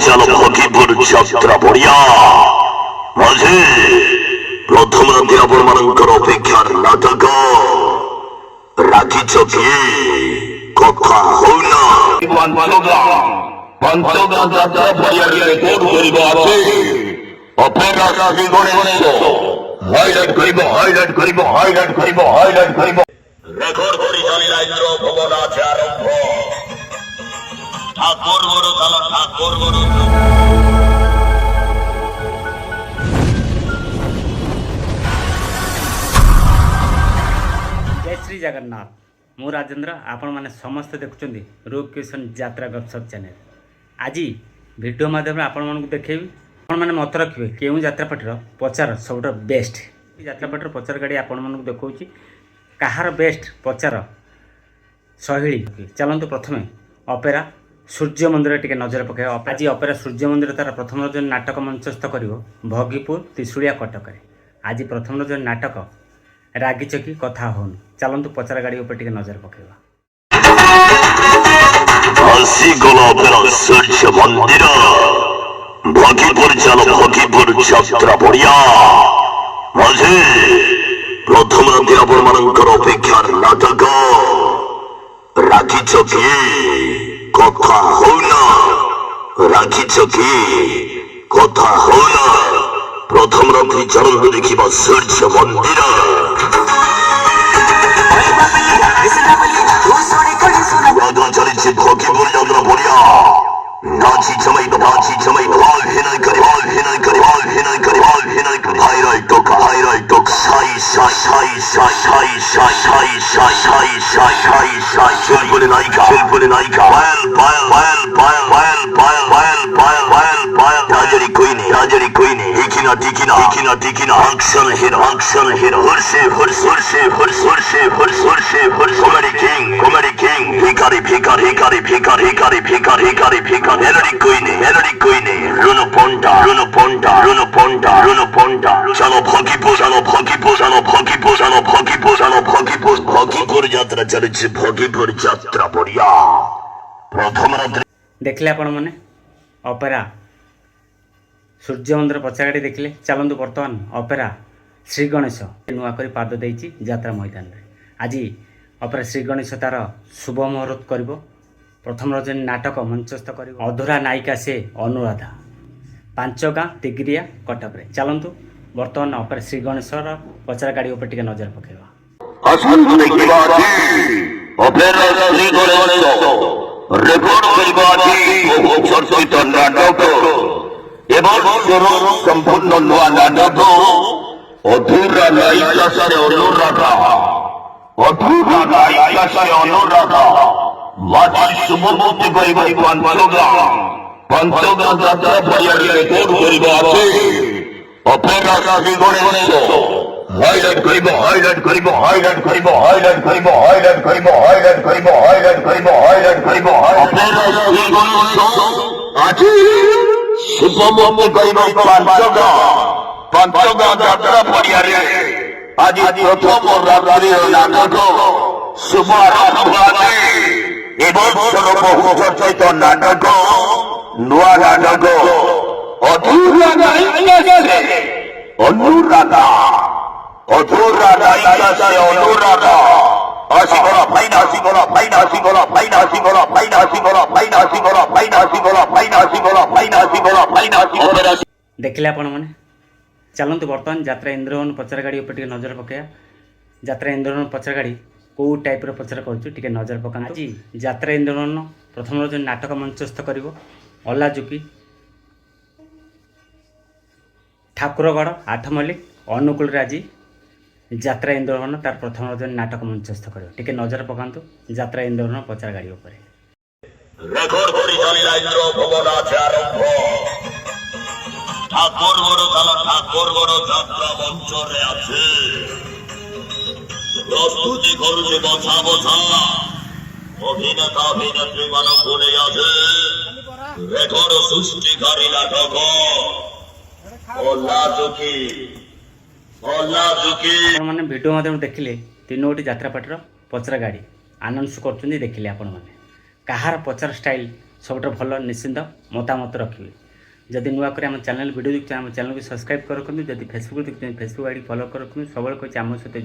পরিচালক ভগিপুর যাত্রা বড়িয়া মাঝে প্রথম রাতে আপনার অপেক্ষার নাটক রাখিছ কি কথা হই না পঞ্চগা যাত্রা বড়িয়ার রেকর্ড করিব আছে অপেরা রাখি গণেশ হাইলাইট করিব হাইলাইট করিব হাইলাইট করিব হাইলাইট করিব রেকর্ড পরিচালিত ভবন আছে আরম্ভ ঠাকুর বড় চালা ঠাকুর বড় जय श्री जगन्नाथ मु राजेंद्र आपण मैंने समस्त देखुं रूप किशन यात्रा गपसप चैनल आज वीडियो माध्यम आपण मानक देखेबी आपण मैंने मत रखिए क्यों यात्रापाटर पचार सब बेस्ट यात्रापाटर पचार गाड़ी आपण मानक देखा कहार बेस्ट पचार शैली चलतु प्रथम अपेरा सूर्य मंदिर टी नजर पकड़ आज अपेरा सूर्य मंदिर तार प्रथम जो नाटक मंचस्थ कर भगीपुर त्रिशूलिया कटक आज प्रथम जो नाटक रागिच की कथा होन चलतु पचार गाड़ी ऊपर टी नजर पकेवा भगीपुर चलो भगीपुर যাত্রা বড়িয়া মাঝে প্রথম রাতে আপনার অপেক্ষার নাটক রাখিছ কি কথা হই না রাখিছ কি কথা হই না প্রথম রাত্রি চরণ দেখিবা সূর্য মন্দির চলেছে ভগীপুর যাত্রা বড়িয়া নাচি জমাই ভাল ভিনয় করে ভাল ভিনয় করে ভাল ভিনয় করে ভাল ভিনয় করে হাইরাই টক সাই সাই সাই সাই সাই সাই সাই সাই সাই সাই সাই সাই চলবলে নায়িকা পায়েল পায়েল পায়েল পায়েল পায়েল পায়েল পায়েল পায়েল পায়েল পায়েল রাজারি কই নেই হিকিনা টিকিনা অ্যাকশন হিরো হর্ষে কমেডি কিং ভিখারি মেলোডি কই নেই রুনো পন্টা চলো ভগীপুর যাত্রা চলেছে ভগীপুর যাত্রা বড়িয়া প্রথম রাত্রি देखले आपण मैंने अपेरा सूर्य मंदिर पछाड़ी देखले चलतु बर्तमान अपेरा श्री गणेश नुआ कर पाद देती यात्रा मैदान में आज अपेरा श्री गणेश तार शुभ मुहूर्त कर प्रथम रजनी नाटक मंचस्थ कर अधूरा नायिका से अनुराधा पांच गाँ तिगिरिया कटक चलतु बर्तमान अपेरा श्री गणेश पचार गाड़ी ऊपर टी नजर पकेवा রেকর্ড করিব আজি বহু চর্চিত নাটক এবং সম্পূর্ণ নয়া নাটক অধুরা নায়িকা সে অনুরাধা মাঝি শুভমুক্তি করিব পঞ্চগা যাত্রা বড়িয়ার রেকর্ড করিব আছে অপেরা রাখি গণেশ হাইলাইট করিব হাইলাইট করিব হাইলাইট করিব হাইলাইট করিব হাইলাইট করিব হাইলাইট করিব হাইলাইট করিব হাইলাইট করিব অপেরা রাখি গণেশ আজ শুভমুক্তি করিব পঞ্চগা যাত্রা বড়িয়ার আজ প্রথম রাত্রির নাটক শুভ আরম্ভ আছে এবছর বহু চর্চিত নাটক নয়া নাটক অধুরা নায়িকা সে অনুরাধা देखले आपण मैंने चलतु बर्तमान यात्रा इंद्रवन पचार गाड़ी ऊपर टी नजर पकड़ा यात्रा इंद्रवन पचार गाड़ी कौ टाइप पचार कर नजर पका आज यात्रा इंद्रवन प्रथम जो नाटक मंचस्थ कर अलाजुकी ठाकुरगढ़ आठ मल्लिक अनुकूल आज यात्रा इंद्रवन तार प्रथम रजनी नाटक मंचस्थ कर नजर पकातु यात्रा इंद्रवन पचार गाड़ी ऊपर রেকর্ড পরিচালিত ভবন আছে আরম্ভ ঠাকুর বড় যাত্রা মঞ্চরে আছে প্রস্তুতি করছে বছা অভিনেত্রী মানব বলে আছে রেকর্ড সৃষ্টিকারী নাটক मैंने भिडियो माध्यम देखिले तीन गोटी यात्रा पार्टी पचरा गाड़ी आनंद कर देखिले आपण मैंने कहार पचार स्टाइल ସବୁଠାରୁ ଭଲ ନିଶ୍ଚିନ୍ତ ମତାମତ ରଖିବେ। ଯଦି ନୂଆ କରି ଆମ ଚ୍ୟାନେଲ୍ ଭିଡ଼ିଓ ଦେଖୁଛନ୍ତି ଆମ ଚ୍ୟାନେଲକୁ ସବସ୍କ୍ରାଇବ୍ ରଖନ୍ତୁ। ଯଦି ଫେସବୁକ୍ ଦେଖୁଛନ୍ତି ଫେସବୁକ୍ ଆଇଡ଼ି ଫଲୋ ରଖନ୍ତୁ। ସବୁବେଳେ କହୁଛି ଆମ ସହିତ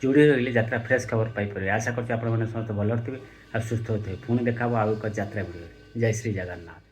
ଯୋଡ଼ି ରହିଲେ ଯାତ୍ରା ଫ୍ରେଶ୍ ଖବର ପାଇପାରିବେ। ଆଶା କରୁଛି ଆପଣମାନେ ସମସ୍ତେ ଭଲରେ ଥିବେ ଆଉ ସୁସ୍ଥ ଥିବେ। ପୁଣି ଦେଖା ହେବ ଆଉ ଏକ ଯାତ୍ରା ଭିଡ଼ିଓରେ। ଜୟ ଶ୍ରୀ ଜଗନ୍ନାଥ।